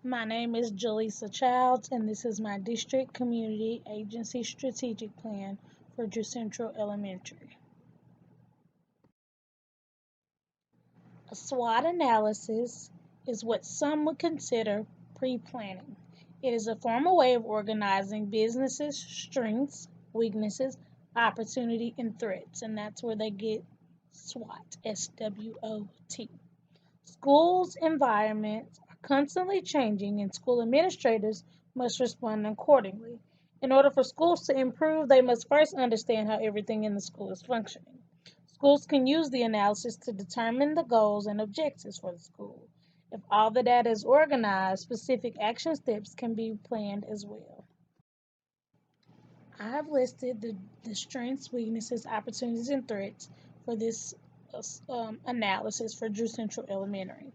My name is Jaleesa Childs, and this is my District Community Agency Strategic Plan for Drew Central Elementary. A SWOT analysis is what some would consider pre planning. It is a formal way of organizing businesses' strengths, weaknesses, opportunity, and threats, and that's where they get SWOT, SWOT. Schools' environments are constantly changing, and school administrators must respond accordingly. In order for schools to improve, they must first understand how everything in the school is functioning. Schools can use the analysis to determine the goals and objectives for the school. If all the data is organized, specific action steps can be planned as well. I have listed the strengths, weaknesses, opportunities, and threats for this analysis for Drew Central Elementary.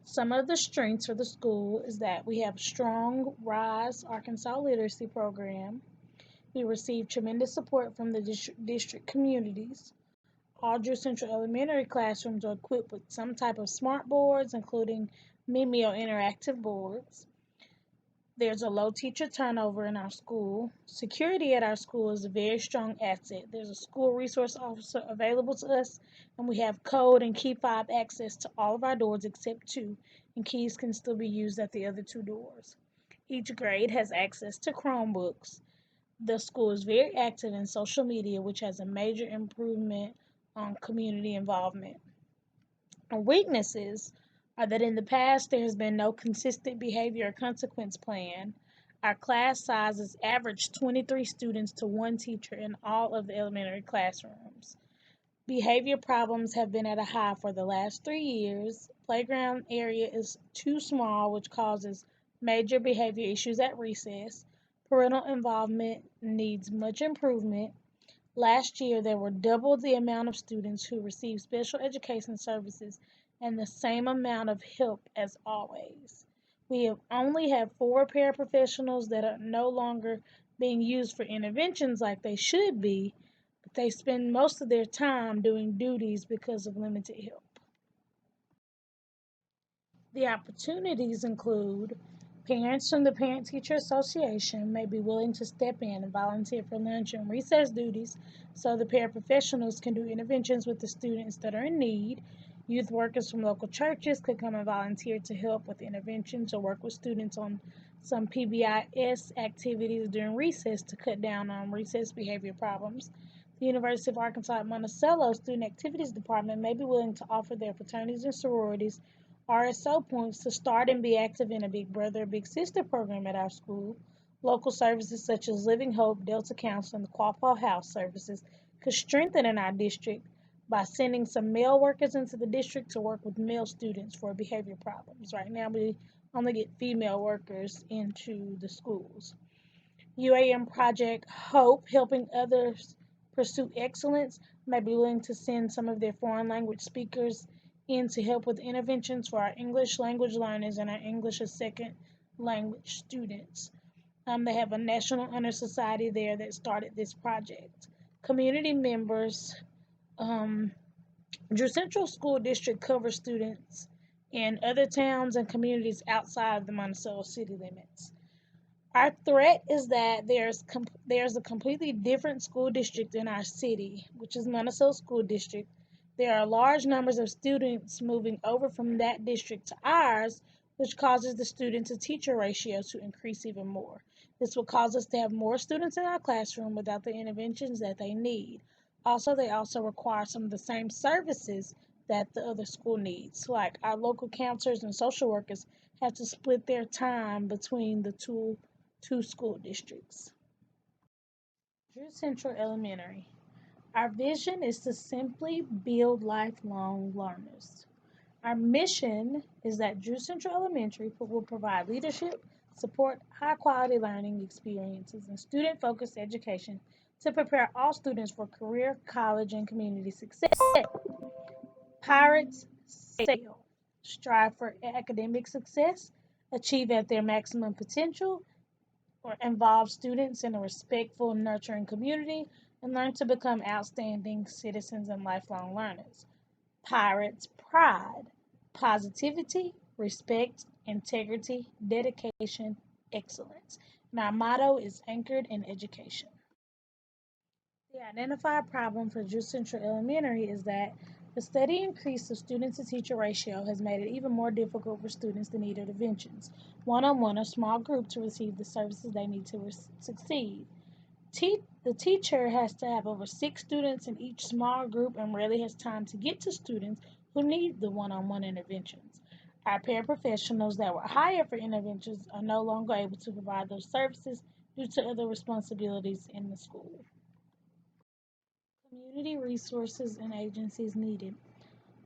Some of the strengths for the school is that we have strong RISE Arkansas literacy program. We receive tremendous support from the district communities. All Drew Central Elementary classrooms are equipped with some type of smart boards, including Mimeo interactive boards. There's a low teacher turnover in our school. Security at our school is a very strong asset. There's a school resource officer available to us, and we have code and key fob access to all of our doors except two, and keys can still be used at the other two doors. Each grade has access to Chromebooks. The school is very active in social media, which has a major improvement on community involvement. Our weaknesses are that in the past there has been no consistent behavior or consequence plan. Our class sizes average 23 students to one teacher in all of the elementary classrooms. Behavior problems have been at a high for the last 3 years. Playground area is too small, which causes major behavior issues at recess. Parental involvement needs much improvement. Last year, there were double the amount of students who received special education services and the same amount of help as always. We have only have four paraprofessionals that are no longer being used for interventions like they should be, but they spend most of their time doing duties because of limited help. The opportunities include parents from the Parent Teacher Association may be willing to step in and volunteer for lunch and recess duties so the paraprofessionals can do interventions with the students that are in need. Youth workers from local churches could come and volunteer to help with interventions or work with students on some PBIS activities during recess to cut down on recess behavior problems. The University of Arkansas at Monticello Student Activities Department may be willing to offer their fraternities and sororities RSO points to start and be active in a Big Brother, Big Sister program at our school. Local services such as Living Hope, Delta Council, and the Quapaw House services could strengthen in our district by sending some male workers into the district to work with male students for behavior problems. Right now, we only get female workers into the schools. UAM Project Hope, helping others pursue excellence, may be willing to send some of their foreign language speakers in to help with interventions for our English language learners and our English as second language students. They have a National Honor Society there that started this project. Community members, um, Drew Central School District covers students in other towns and communities outside of the Monticello city limits. Our threat is that there's a completely different school district in our city, which is Monticello School District. There are large numbers of students moving over from that district to ours, which causes the student to teacher ratio to increase even more. This will cause us to have more students in our classroom without the interventions that they need. Also, they also require some of the same services that the other school needs, like our local counselors and social workers have to split their time between the two school districts. Drew Central Elementary. Our vision is to simply build lifelong learners. Our mission is that Drew Central Elementary will provide leadership, support high quality learning experiences, and student focused education to prepare all students for career, college, and community success. Pirates sail, strive for academic success, achieve at their maximum potential, or involve students in a respectful, nurturing community, and learn to become outstanding citizens and lifelong learners. Pirates' pride, positivity, respect, integrity, dedication, excellence. And our motto is anchored in education. The identified problem for Drew Central Elementary is that the steady increase of student to teacher ratio has made it even more difficult for students that need interventions, one on one or small group, to receive the services they need to succeed. The teacher has to have over 6 students in each small group and rarely has time to get to students who need the one on one interventions. Our paraprofessionals that were hired for interventions are no longer able to provide those services due to other responsibilities in the school. Community resources and agencies needed.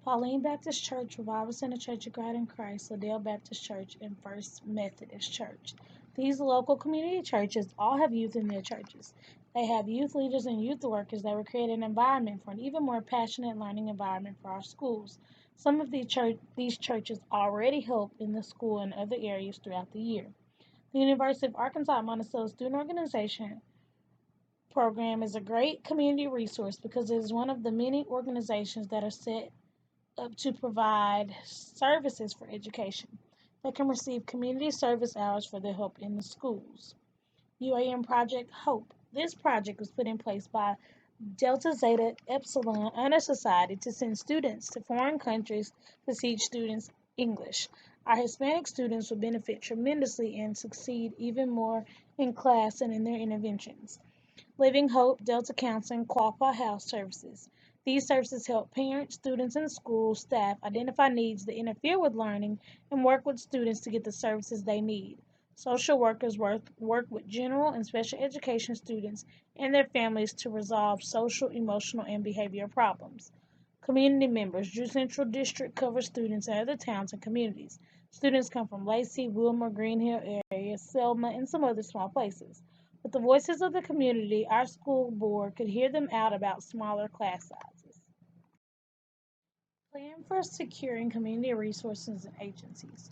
Pauline Baptist Church, Revival Center Church of God in Christ, Liddell Baptist Church, and First Methodist Church. These local community churches all have youth in their churches. They have youth leaders and youth workers that will create an environment for an even more passionate learning environment for our schools. Some of these churches already help in the school and other areas throughout the year. The University of Arkansas at Monticello Student Organization program is a great community resource because it is one of the many organizations that are set up to provide services for education. They can receive community service hours for their help in the schools. UAM Project Hope. This project was put in place by Delta Zeta Epsilon Honor Society to send students to foreign countries to teach students English. Our Hispanic students will benefit tremendously and succeed even more in class and in their interventions. Living Hope Delta Counseling Quapaw House Services. These services help parents, students, and school staff identify needs that interfere with learning and work with students to get the services they need. Social workers work with general and special education students and their families to resolve social, emotional, and behavioral problems. Community members. Drew Central District covers students in other towns and communities. Students come from Lacey, Wilmer, Green Hill area, Selma, and some other small places. With the voices of the community, our school board could hear them out about smaller class sizes. Plan for securing community resources and agencies.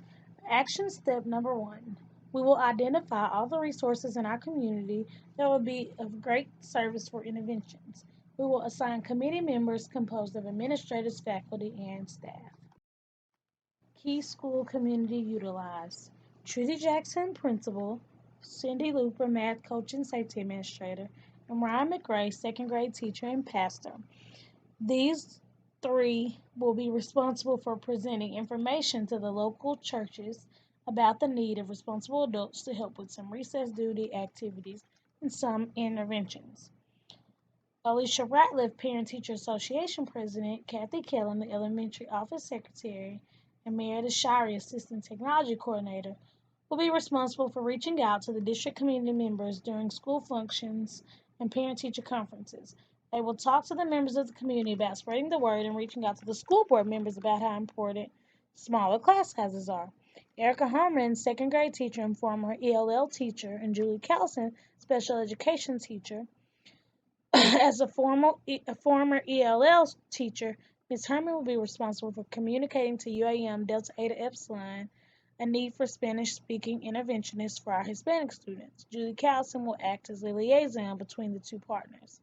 Action step number 1. We will identify all the resources in our community that will be of great service for interventions. We will assign committee members composed of administrators, faculty, and staff. Key school community utilized. Trudy Jackson, principal, Cindy Looper, math coach and safety administrator, and Ryan McRae, second grade teacher and pastor. These three will be responsible for presenting information to the local churches about the need of responsible adults to help with some recess duty activities and some interventions. Alicia Ratliff, Parent Teacher Association President, Kathy Kellen, the Elementary Office Secretary, and Meredith Shirey, Assistant Technology Coordinator, will be responsible for reaching out to the district community members during school functions and parent-teacher conferences. They will talk to the members of the community about spreading the word and reaching out to the school board members about how important smaller class sizes are. Erica Herman, second grade teacher and former ELL teacher, and Julie Callison, special education teacher, as a former ELL teacher, Ms. Herman will be responsible for communicating to UAM Delta Eta Epsilon a need for Spanish-speaking interventionists for our Hispanic students. Julie Callison will act as a liaison between the two partners.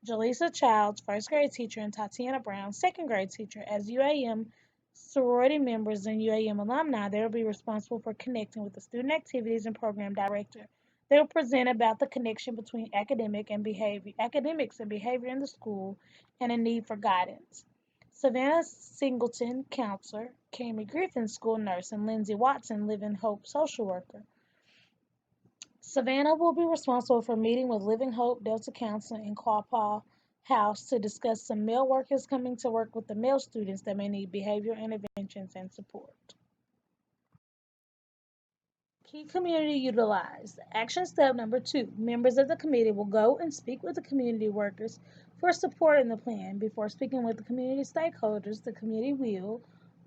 Jaleesa Childs, first grade teacher, and Tatiana Brown, second grade teacher, as UAM sorority members and UAM alumni, they will be responsible for connecting with the student activities and program director. They will present about the connection between academics and behavior in the school and a need for guidance. Savannah Singleton, counselor, Cami Griffin, school nurse, and Lindsay Watson, Living Hope social worker. Savannah will be responsible for meeting with Living Hope, Delta Counseling, and Quapaw House to discuss some male workers coming to work with the male students that may need behavioral interventions and support. Key community utilized. Action step number 2. Members of the committee will go and speak with the community workers for support in the plan. Before speaking with the community stakeholders, the committee will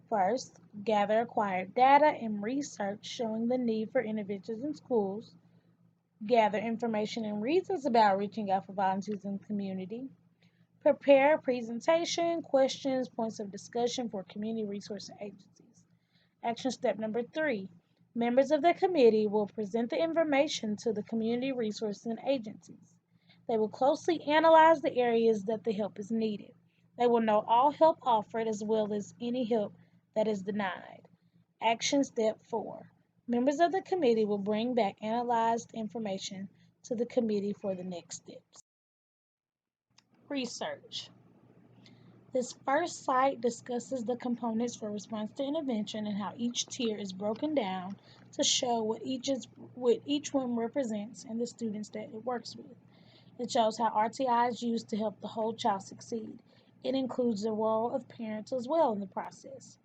first gather acquired data and research showing the need for interventions in schools, gather information and reasons about reaching out for volunteers in the community, prepare a presentation, questions, points of discussion for community resource agencies. Action step number 3. Members of the committee will present the information to the community resources and agencies. They will closely analyze the areas that the help is needed. They will know all help offered as well as any help that is denied. Action Step 4. Members of the committee will bring back analyzed information to the committee for the next steps. Research. This first site discusses the components for response to intervention and how each tier is broken down to show what each one represents and the students that it works with. It shows how RTI is used to help the whole child succeed. It includes the role of parents as well in the process.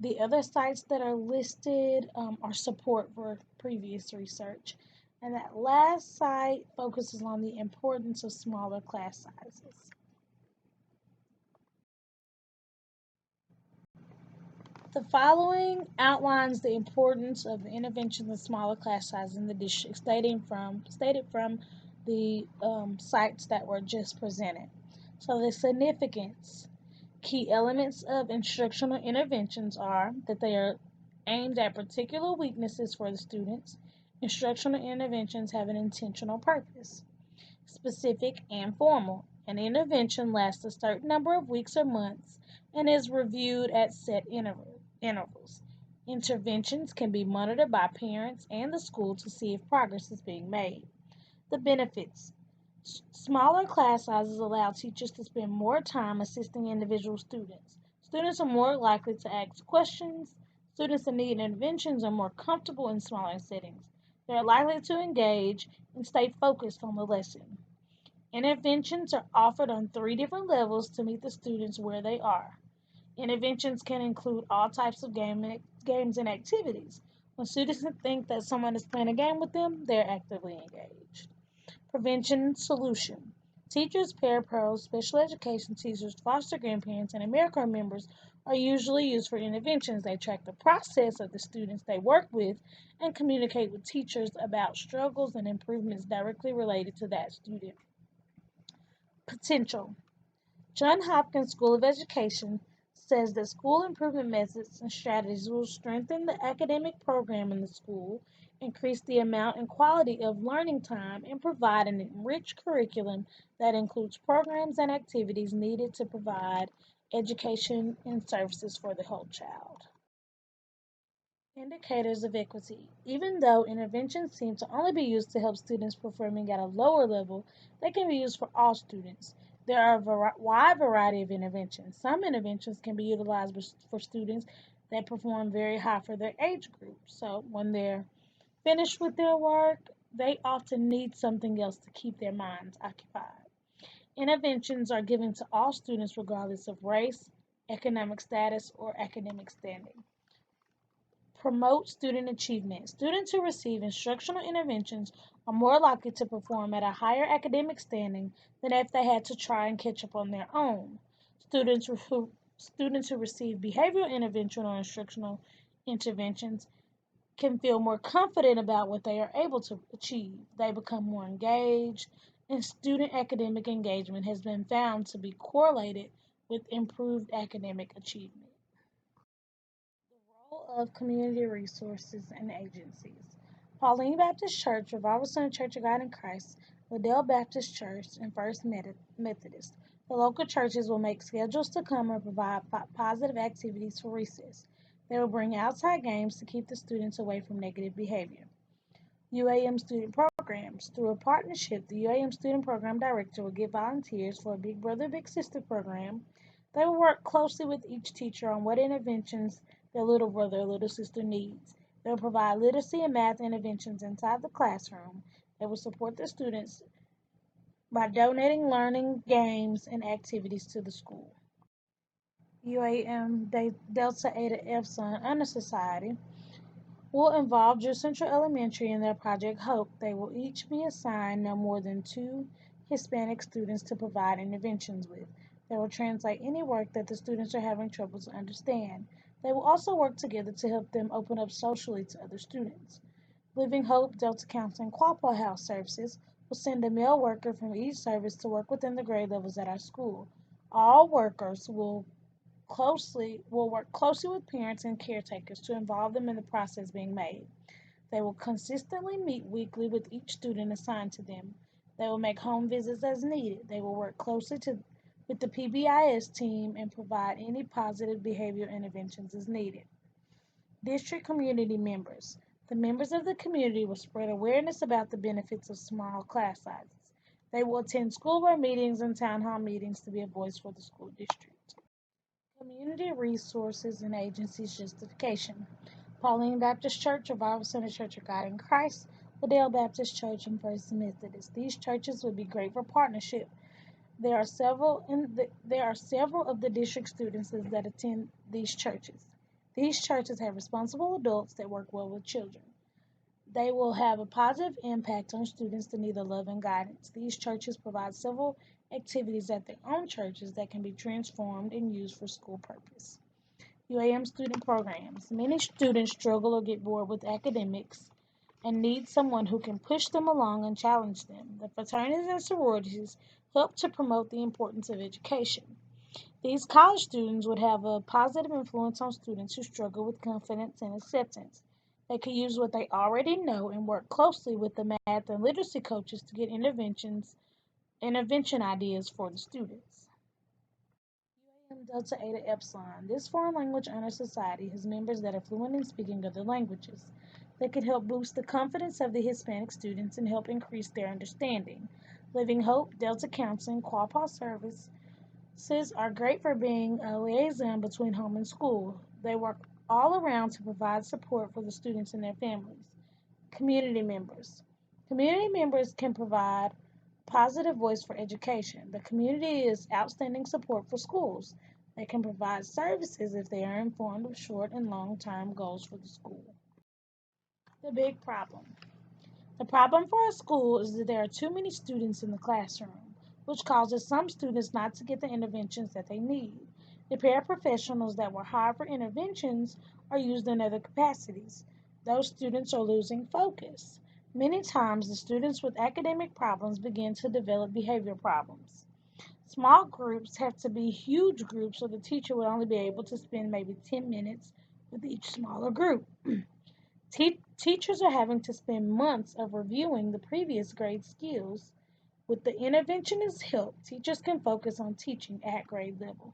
The other sites that are listed are support for previous research. And that last site focuses on the importance of smaller class sizes. The following outlines the importance of the intervention in smaller class sizes in the district, stated from the sites that were just presented. So the significance. Key elements of instructional interventions are that they are aimed at particular weaknesses for the students. Instructional interventions have an intentional purpose. Specific and formal. An intervention lasts a certain number of weeks or months and is reviewed at set intervals. Interventions can be monitored by parents and the school to see if progress is being made. The benefits. Smaller class sizes allow teachers to spend more time assisting individual students. Students are more likely to ask questions. Students that need interventions are more comfortable in smaller settings. They are likely to engage and stay focused on the lesson. Interventions are offered on 3 different levels to meet the students where they are. Interventions can include all types of games and activities. When students think that someone is playing a game with them, they're actively engaged. Prevention solution. Teachers, parapros, special education teachers, foster grandparents, and AmeriCorps members are usually used for interventions. They track the process of the students they work with and communicate with teachers about struggles and improvements directly related to that student. Potential. Johns Hopkins School of Education says that school improvement methods and strategies will strengthen the academic program in the school, increase the amount and quality of learning time, and provide an enriched curriculum that includes programs and activities needed to provide education and services for the whole child. Indicators of equity. Even though interventions seem to only be used to help students performing at a lower level, they can be used for all students. There are a wide variety of interventions. Some interventions can be utilized for students that perform very high for their age group. So when they're finished with their work, they often need something else to keep their minds occupied. Interventions are given to all students regardless of race, economic status, or academic standing. Promote student achievement. Students who receive instructional interventions are more likely to perform at a higher academic standing than if they had to try and catch up on their own. Students who receive behavioral intervention or instructional interventions can feel more confident about what they are able to achieve. They become more engaged, and student academic engagement has been found to be correlated with improved academic achievement. Role of community resources and agencies. Pauline Baptist Church, Revival Center Church of God in Christ, Liddell Baptist Church, and First Methodist. The local churches will make schedules to come and provide positive activities for recess. They will bring outside games to keep the students away from negative behavior. UAM student programs. Through a partnership, the UAM student program director will get volunteers for a Big Brother Big Sister program. They will work closely with each teacher on what interventions their little brother or little sister needs. They will provide literacy and math interventions inside the classroom. They will support the students by donating learning, games, and activities to the school. UAM Delta Eta Epsilon Honor Society will involve Drew Central Elementary in their Project Hope. They will each be assigned no more than 2 Hispanic students to provide interventions with. They will translate any work that the students are having trouble to understand. They will also work together to help them open up socially to other students. Living Hope Delta Counseling Quapaw House Services will send a male worker from each service to work within the grade levels at our school. All workers will work closely with parents and caretakers to involve them in the process being made. They will consistently meet weekly with each student assigned to them. They will make home visits as needed. They will work closely with the PBIS team and provide any positive behavior interventions as needed. District community members. The members of the community will spread awareness about the benefits of small class sizes. They will attend school board meetings and town hall meetings to be a voice for the school district. Community resources and agencies justification. Pauline Baptist Church, Revival Center Church of God in Christ, Liddell Baptist Church, and First Methodist. These churches would be great for partnership. There are several of the district students that attend these churches. These churches have responsible adults that work well with children. They will have a positive impact on students that need the love and guidance. These churches provide several activities at their own churches that can be transformed and used for school purpose. UAM student programs. Many students struggle or get bored with academics and need someone who can push them along and challenge them. The fraternities and sororities help to promote the importance of education. These college students would have a positive influence on students who struggle with confidence and acceptance. They could use what they already know and work closely with the math and literacy coaches to get intervention ideas for the students. UAM Delta Eta Epsilon. This foreign language honor society has members that are fluent in speaking other languages. They could help boost the confidence of the Hispanic students and help increase their understanding. Living Hope, Delta Counseling, Quapaw Services are great for being a liaison between home and school. They work all around to provide support for the students and their families. Community members. Community members can provide positive voice for education. The community is outstanding support for schools. They can provide services if they are informed of short and long-term goals for the school. The big problem. The problem for a school is that there are too many students in the classroom, which causes some students not to get the interventions that they need. The paraprofessionals that were hired for interventions are used in other capacities. Those students are losing focus. Many times, the students with academic problems begin to develop behavior problems. Small groups have to be huge groups, so the teacher would only be able to spend maybe 10 minutes with each smaller group. Teachers are having to spend months of reviewing the previous grade skills. With the interventionist help, teachers can focus on teaching at grade level.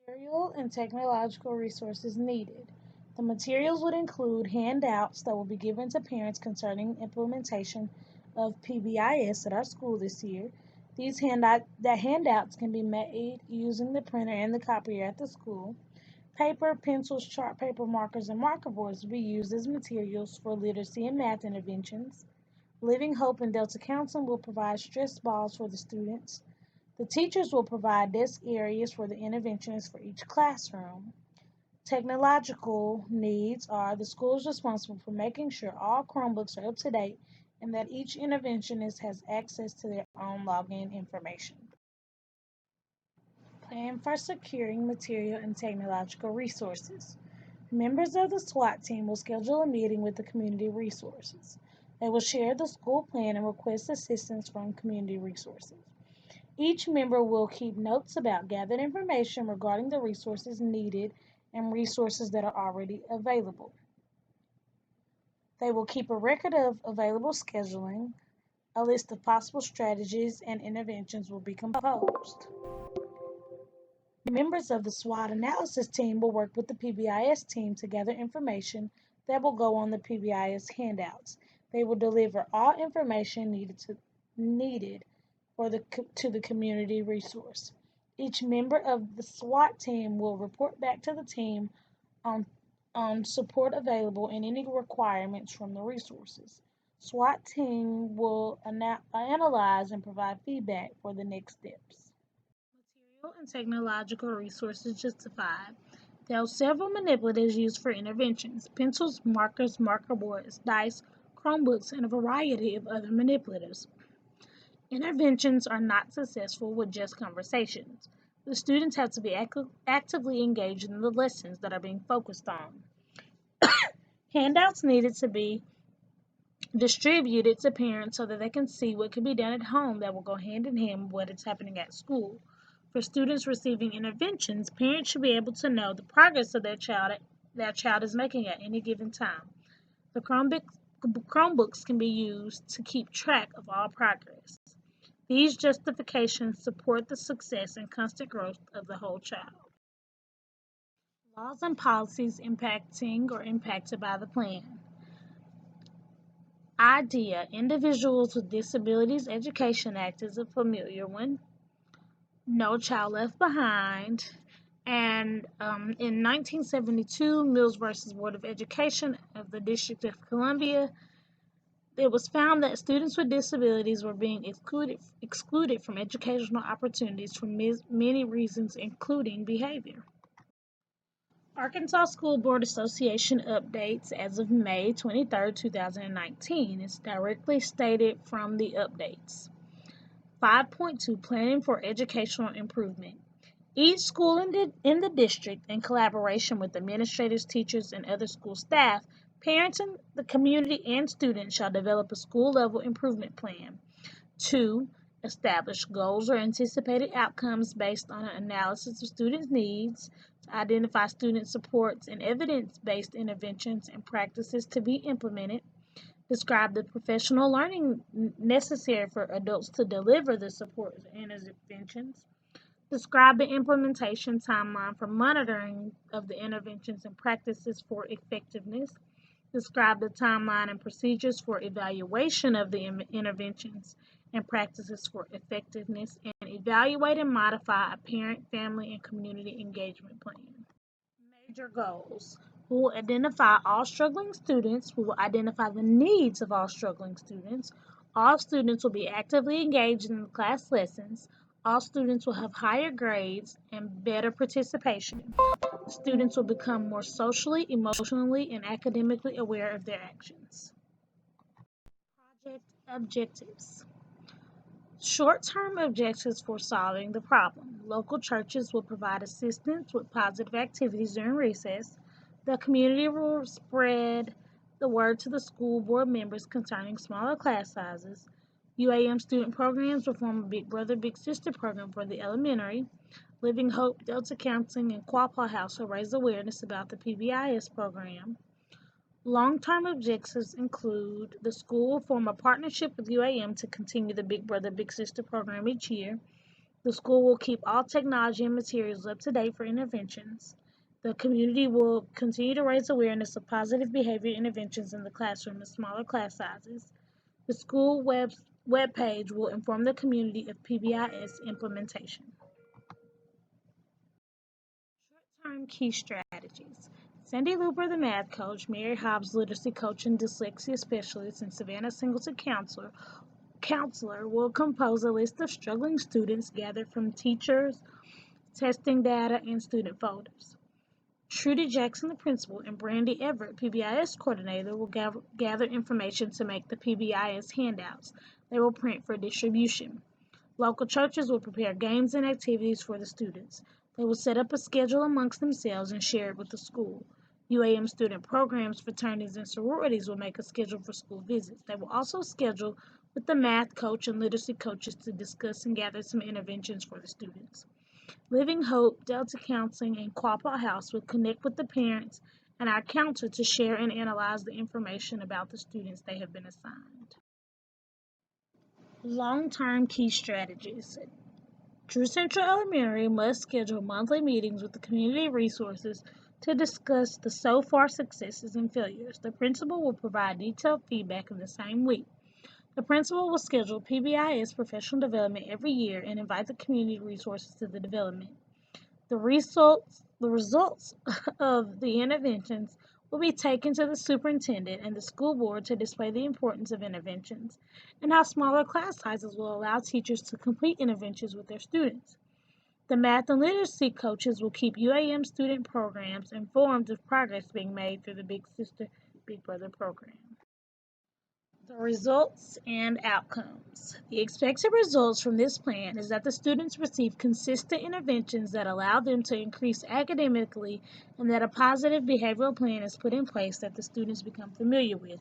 Material and technological resources needed. The materials would include handouts that will be given to parents concerning implementation of PBIS at our school this year. Handouts can be made using the printer and the copier at the school. Paper, pencils, chart paper, markers, and marker boards will be used as materials for literacy and math interventions. Living Hope and Delta Counseling will provide stress balls for the students. The teachers will provide desk areas for the interventionists for each classroom. Technological needs are the school is responsible for making sure all Chromebooks are up to date and that each interventionist has access to their own login information. Plan for securing material and technological resources. Members of the SWOT team will schedule a meeting with the community resources. They will share the school plan and request assistance from community resources. Each member will keep notes about gathered information regarding the resources needed and resources that are already available. They will keep a record of available scheduling. A list of possible strategies and interventions will be composed. Members of the SWOT analysis team will work with the PBIS team to gather information that will go on the PBIS handouts. They will deliver all information needed to the community resource. Each member of the SWOT team will report back to the team on, on support available and any requirements from the resources. SWOT team will analyze and provide feedback for the next steps. Material and technological resources justified. There are several manipulatives used for interventions: pencils, markers, marker boards, dice, Chromebooks, and a variety of other manipulatives. Interventions are not successful with just conversations. The students have to be actively engaged in the lessons that are being focused on. Handouts needed to be distributed to parents so that they can see what can be done at home that will go hand in hand with what is happening at school. For students receiving interventions, parents should be able to know the progress of their child is making at any given time. The Chromebooks can be used to keep track of all progress. These justifications support the success and constant growth of the whole child. Laws and policies impacting or impacted by the plan. Idea: Individuals with Disabilities Education Act is a familiar one. No Child Left Behind. And in 1972, Mills versus Board of Education of the District of Columbia, it was found that students with disabilities were being excluded from educational opportunities for many reasons, including behavior. Arkansas School Board Association updates as of May 23, 2019 is directly stated from the updates. 5.2 Planning for Educational Improvement. Each school in the district, in collaboration with administrators, teachers, and other school staff, parents in the community, and students, shall develop a school-level improvement plan. 2. Establish goals or anticipated outcomes based on an analysis of students' needs to identify student supports and evidence-based interventions and practices to be implemented. Describe the professional learning necessary for adults to deliver the supports and interventions. Describe the implementation timeline for monitoring of the interventions and practices for effectiveness. Describe the timeline and procedures for evaluation of the interventions and practices for effectiveness, and evaluate and modify a parent, family, and community engagement plan. Major goals. We will identify all struggling students. We will identify the needs of all struggling students. All students will be actively engaged in the class lessons. All students will have higher grades and better participation. Students will become more socially, emotionally, and academically aware of their actions. Project objectives. Short-term objectives for solving the problem. Local churches will provide assistance with positive activities during recess. The community will spread the word to the school board members concerning smaller class sizes. UAM student programs will form a Big Brother, Big Sister program for the elementary. Living Hope, Delta Counseling, and Quapaw House will raise awareness about the PBIS program. Long-term objectives include the school will form a partnership with UAM to continue the Big Brother, Big Sister program each year. The school will keep all technology and materials up to date for interventions. The community will continue to raise awareness of positive behavior interventions in the classroom and smaller class sizes. The school web page will inform the community of PBIS implementation. Short-term key strategies. Sandy Looper, the math coach, Mary Hobbs, literacy coach and dyslexia specialist, and Savannah Singleton, counselor, will compose a list of struggling students gathered from teachers, testing data, and student folders. Trudy Jackson, the principal, and Brandy Everett, PBIS coordinator, will gather information to make the PBIS handouts. They will print for distribution. Local churches will prepare games and activities for the students. They will set up a schedule amongst themselves and share it with the school. UAM student programs, fraternities, and sororities will make a schedule for school visits. They will also schedule with the math coach and literacy coaches to discuss and gather some interventions for the students. Living Hope, Delta Counseling, and Quapaw House will connect with the parents and our counselor to share and analyze the information about the students they have been assigned. Long-term key strategies. Drew Central Elementary must schedule monthly meetings with the community resources to discuss the so far successes and failures. The principal will provide detailed feedback in the same week. The principal will schedule PBIS professional development every year and invite the community resources to the development. The results of the interventions will be taken to the superintendent and the school board to display the importance of interventions and how smaller class sizes will allow teachers to complete interventions with their students. The math and literacy coaches will keep UAM student programs informed of progress being made through the Big Sister, Big Brother program. The results and outcomes. The expected results from this plan is that the students receive consistent interventions that allow them to increase academically and that a positive behavioral plan is put in place that the students become familiar with.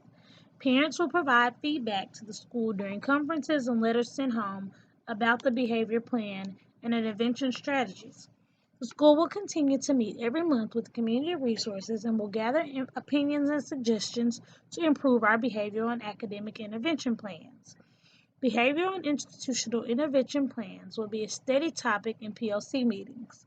Parents will provide feedback to the school during conferences and letters sent home about the behavior plan and intervention strategies. The school will continue to meet every month with community resources and will gather opinions and suggestions to improve our behavioral and academic intervention plans. Behavioral and institutional intervention plans will be a steady topic in PLC meetings.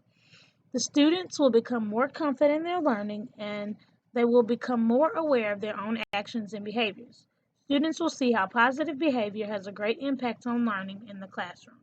The students will become more confident in their learning and they will become more aware of their own actions and behaviors. Students will see how positive behavior has a great impact on learning in the classroom.